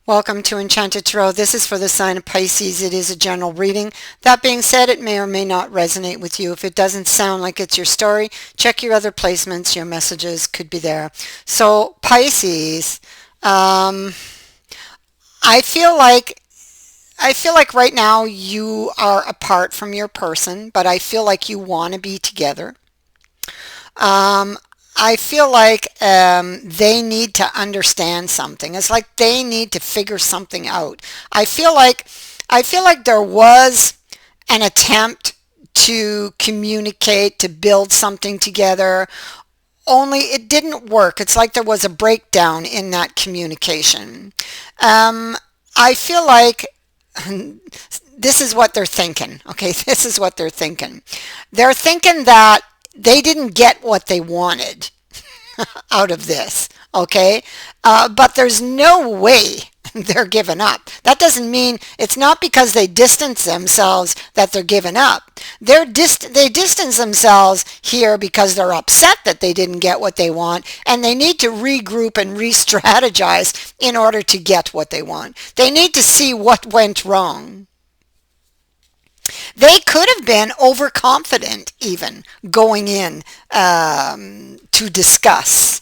Welcome to Enchanted Tarot. This is for the sign of Pisces. It is a general reading. That being said, it may or may not resonate with you. If it doesn't sound like it's your story, check your other placements. Your messages could be there. So Pisces, I feel like right now you are apart from your person, but I feel like you want to be together. I feel like they need to understand something. It's like they need to figure something out. I feel like there was an attempt to communicate, to build something together, only it didn't work. It's like there was a breakdown in that communication. I feel like this is what they're thinking. Okay, this is what they're thinking. They're thinking that they didn't get what they wanted out of this, okay? But there's no way they're giving up. That doesn't mean it's not because they distance themselves that they're giving up. They distance themselves here because they're upset that they didn't get what they want, and they need to regroup and re-strategize in order to get what they want. They need to see what went wrong. They could have been overconfident even going in to discuss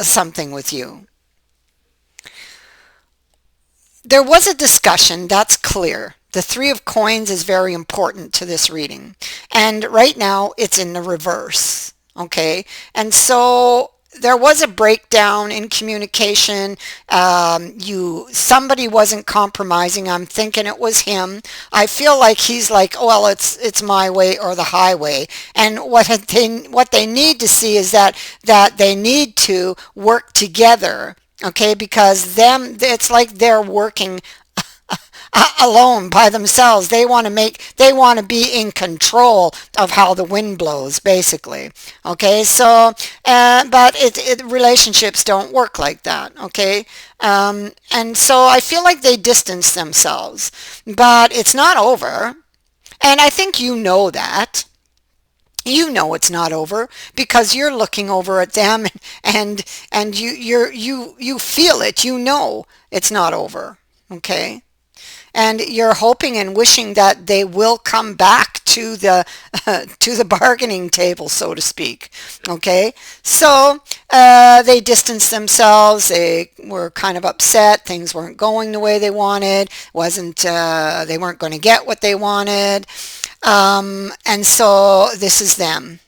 something with you. There was a discussion, that's clear. The Three of Coins is very important to this reading. And right now it's in the reverse. Okay? And so there was a breakdown in communication. Somebody wasn't compromising. I'm thinking it was him. I feel like he's like, well, it's my way or the highway. And what they need to see is that they need to work together. Okay, because it's like they're working alone by themselves. They want to be in control of how the wind blows, basically. Okay, so but relationships don't work like that. Okay, and so I feel like they distance themselves, but it's not over, and I think you know that. You know it's not over because you're looking over at them, and you feel it. You know it's not over. Okay. And you're hoping and wishing that they will come back to the to the bargaining table, so to speak. Okay, so they distanced themselves. They were kind of upset. Things weren't going the way they wanted. They weren't going to get what they wanted, and so this is them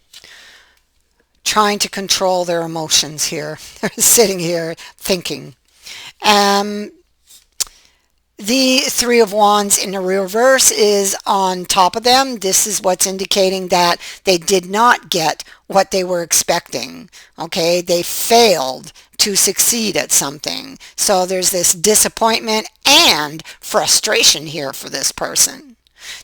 trying to control their emotions here. They're sitting here thinking. The Three of Wands in the reverse is on top of them. This is what's indicating that they did not get what they were expecting. Okay, they failed to succeed at something. So there's this disappointment and frustration here for this person.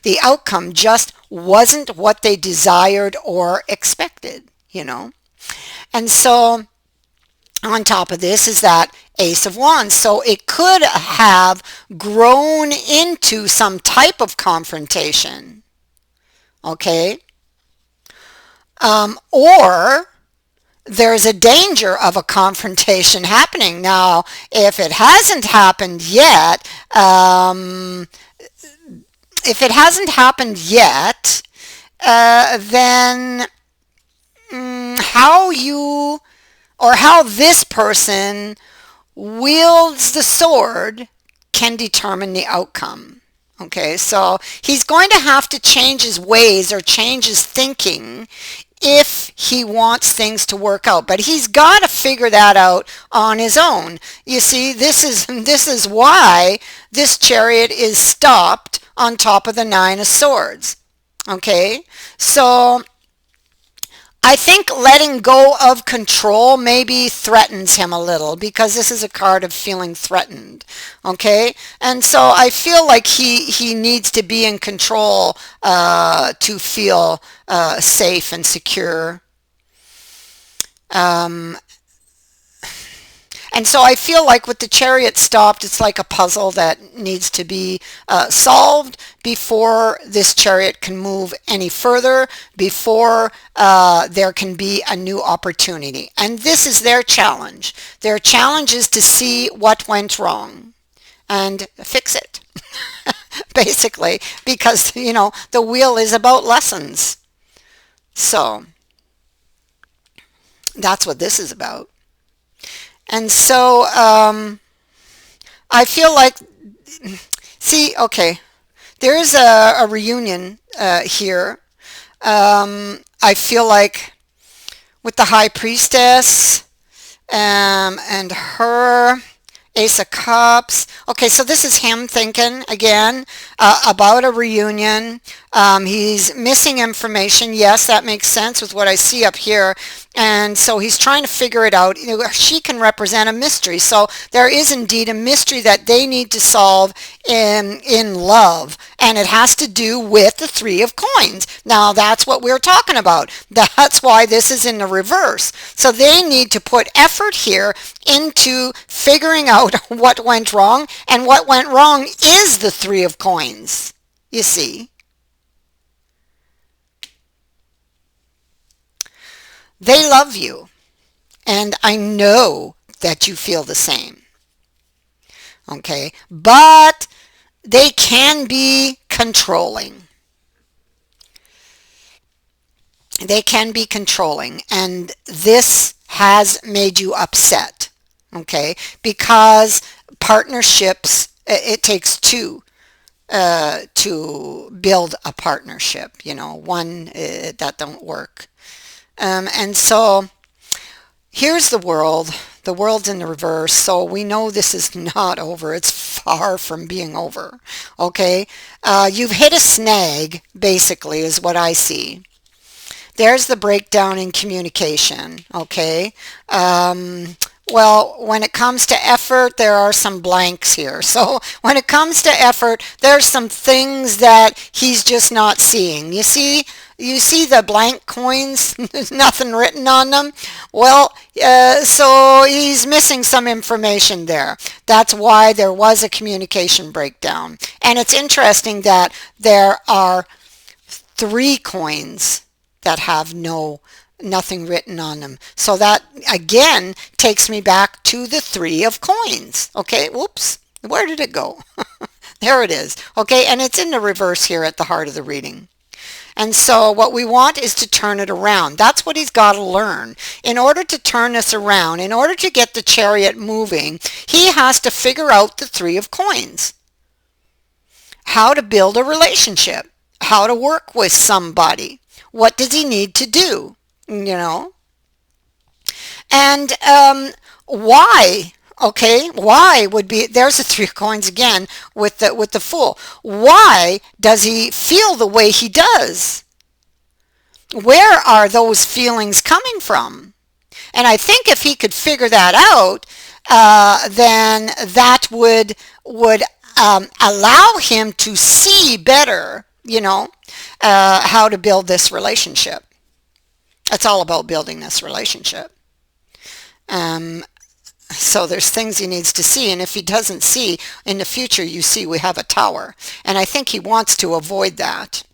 The outcome just wasn't what they desired or expected, And so on top of this is that Ace of Wands. So it could have grown into some type of confrontation. Okay? Or there's a danger of a confrontation happening. Now, if it hasn't happened yet, then how this person wields the sword can determine the outcome. Okay, so he's going to have to change his ways or change his thinking if he wants things to work out. But he's got to figure that out on his own. You see, this is why this Chariot is stopped on top of the Nine of Swords. Okay, so I think letting go of control maybe threatens him a little because this is a card of feeling threatened. Okay, and so I feel like he needs to be in control to feel safe and secure. And And so I feel like with the Chariot stopped, it's like a puzzle that needs to be solved before this Chariot can move any further, before there can be a new opportunity. And this is their challenge. Their challenge is to see what went wrong and fix it, basically, because, the wheel is about lessons. So that's what this is about. And so I feel like, see, okay, there is a reunion here. I feel like with the High Priestess and her Ace of Cups. Okay, so this is him thinking again about a reunion. He's missing information. Yes, that makes sense with what I see up here. And so he's trying to figure it out. She can represent a mystery. So there is indeed a mystery that they need to solve in love. And it has to do with the Three of Coins. Now, that's what we're talking about. That's why this is in the reverse. So they need to put effort here into figuring out what went wrong. And what went wrong is the Three of Coins, you see. They love you, and I know that you feel the same, okay? But they can be controlling. They can be controlling, and this has made you upset, okay? Because partnerships, it takes two to build a partnership, one that don't work. And so here's the world. The world's in the reverse, so we know this is not over. It's far from being over, okay? You've hit a snag, basically, is what I see. There's the breakdown in communication, okay? Well, when it comes to effort, there are some blanks here. So when it comes to effort, there's some things that he's just not seeing. You see the blank coins? There's nothing written on them. Well, so he's missing some information there. That's why there was a communication breakdown. And it's interesting that there are 3 coins that have nothing written on them. So that again takes me back to the 3 of coins. Okay, whoops, where did it go? There it is. Okay, and it's in the reverse here at the heart of the reading. And so what we want is to turn it around. That's what he's got to learn. In order to turn this around, in order to get the Chariot moving, he has to figure out the 3 of coins. How to build a relationship, how to work with somebody. What does he need to do? And why? Okay, why would be, there's the 3 of coins again with the Fool. Why does he feel the way he does? Where are those feelings coming from? And I think if he could figure that out, then that would allow him to see better, how to build this relationship. It's all about building this relationship. So there's things he needs to see, and if he doesn't see, in the future you see we have a tower. And I think he wants to avoid that.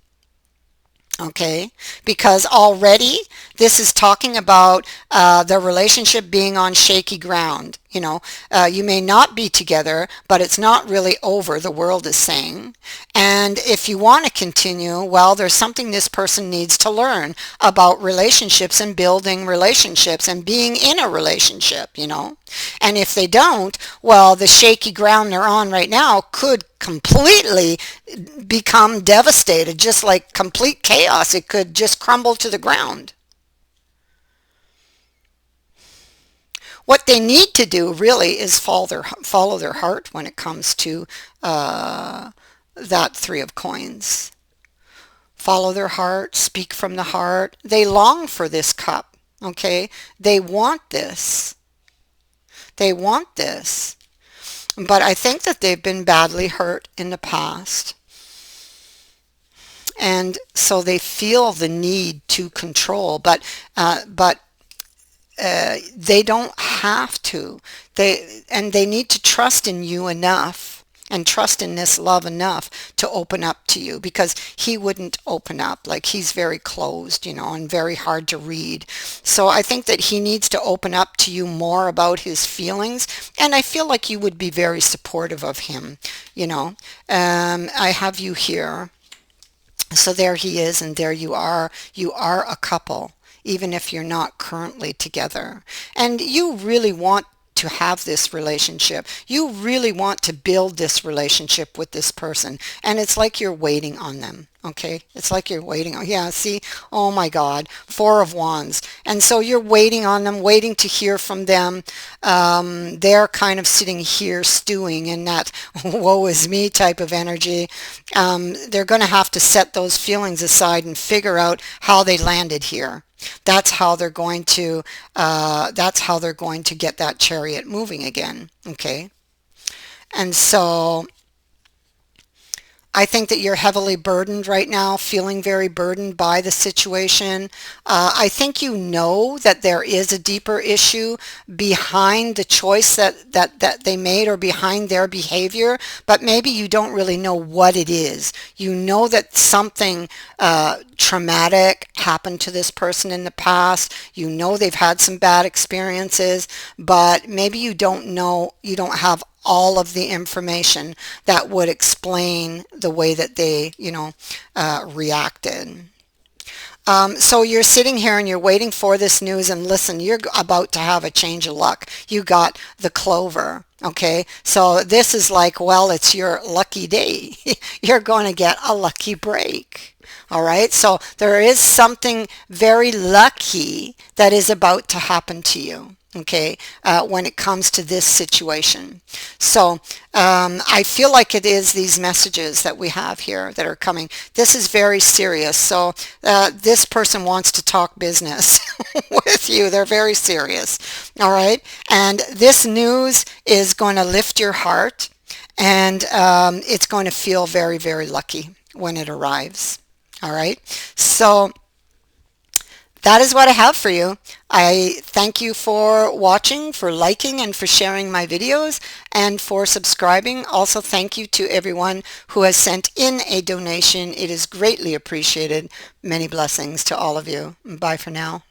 Okay, because already this is talking about the relationship being on shaky ground. You may not be together, but it's not really over, the world is saying. And if you want to continue, well, there's something this person needs to learn about relationships and building relationships and being in a relationship, And if they don't, well, the shaky ground they're on right now could completely become devastated, just like complete chaos. It could just crumble to the ground. What they need to do really is follow their heart when it comes to that 3 of coins. Follow their heart, speak from the heart. They long for this cup, okay? They want this. They want this. But I think that they've been badly hurt in the past. And so they feel the need to control. But they don't have to. They need to trust in you enough and trust in this love enough to open up to you, because he wouldn't open up. Like, he's very closed, and very hard to read. So I think that he needs to open up to you more about his feelings, and I feel like you would be very supportive of him, you know. I have you here. So there he is, and there you are. You are a couple, even if you're not currently together. And you really want to have this relationship. You really want to build this relationship with this person. And it's like you're waiting on them. Okay, it's like you're waiting. Oh, yeah, see, oh my God, Four of Wands. And so you're waiting on them, waiting to hear from them. They're kind of sitting here stewing in that woe is me type of energy. They're going to have to set those feelings aside and figure out how they landed here. That's how they're going to get that chariot moving again. Okay, and so I think that you're heavily burdened right now, feeling very burdened by the situation. I think you know that there is a deeper issue behind the choice that they made, or behind their behavior, but maybe you don't really know what it is. You know that something traumatic happened to this person in the past. You know they've had some bad experiences, but maybe you don't know, you don't have all of the information that would explain the way that they, reacted. So you're sitting here and you're waiting for this news, and listen, you're about to have a change of luck. You got the clover. Okay, so this is like, well, it's your lucky day. You're going to get a lucky break. All right, so there is something very lucky that is about to happen to you. Okay, when it comes to this situation. So I feel like it is these messages that we have here that are coming. This is very serious. So this person wants to talk business with you. They're very serious. All right, and this news is going to lift your heart, and it's going to feel very, very lucky when it arrives. All right, so that is what I have for you. I thank you for watching, for liking, and for sharing my videos, and for subscribing. Also, thank you to everyone who has sent in a donation. It is greatly appreciated. Many blessings to all of you. Bye for now.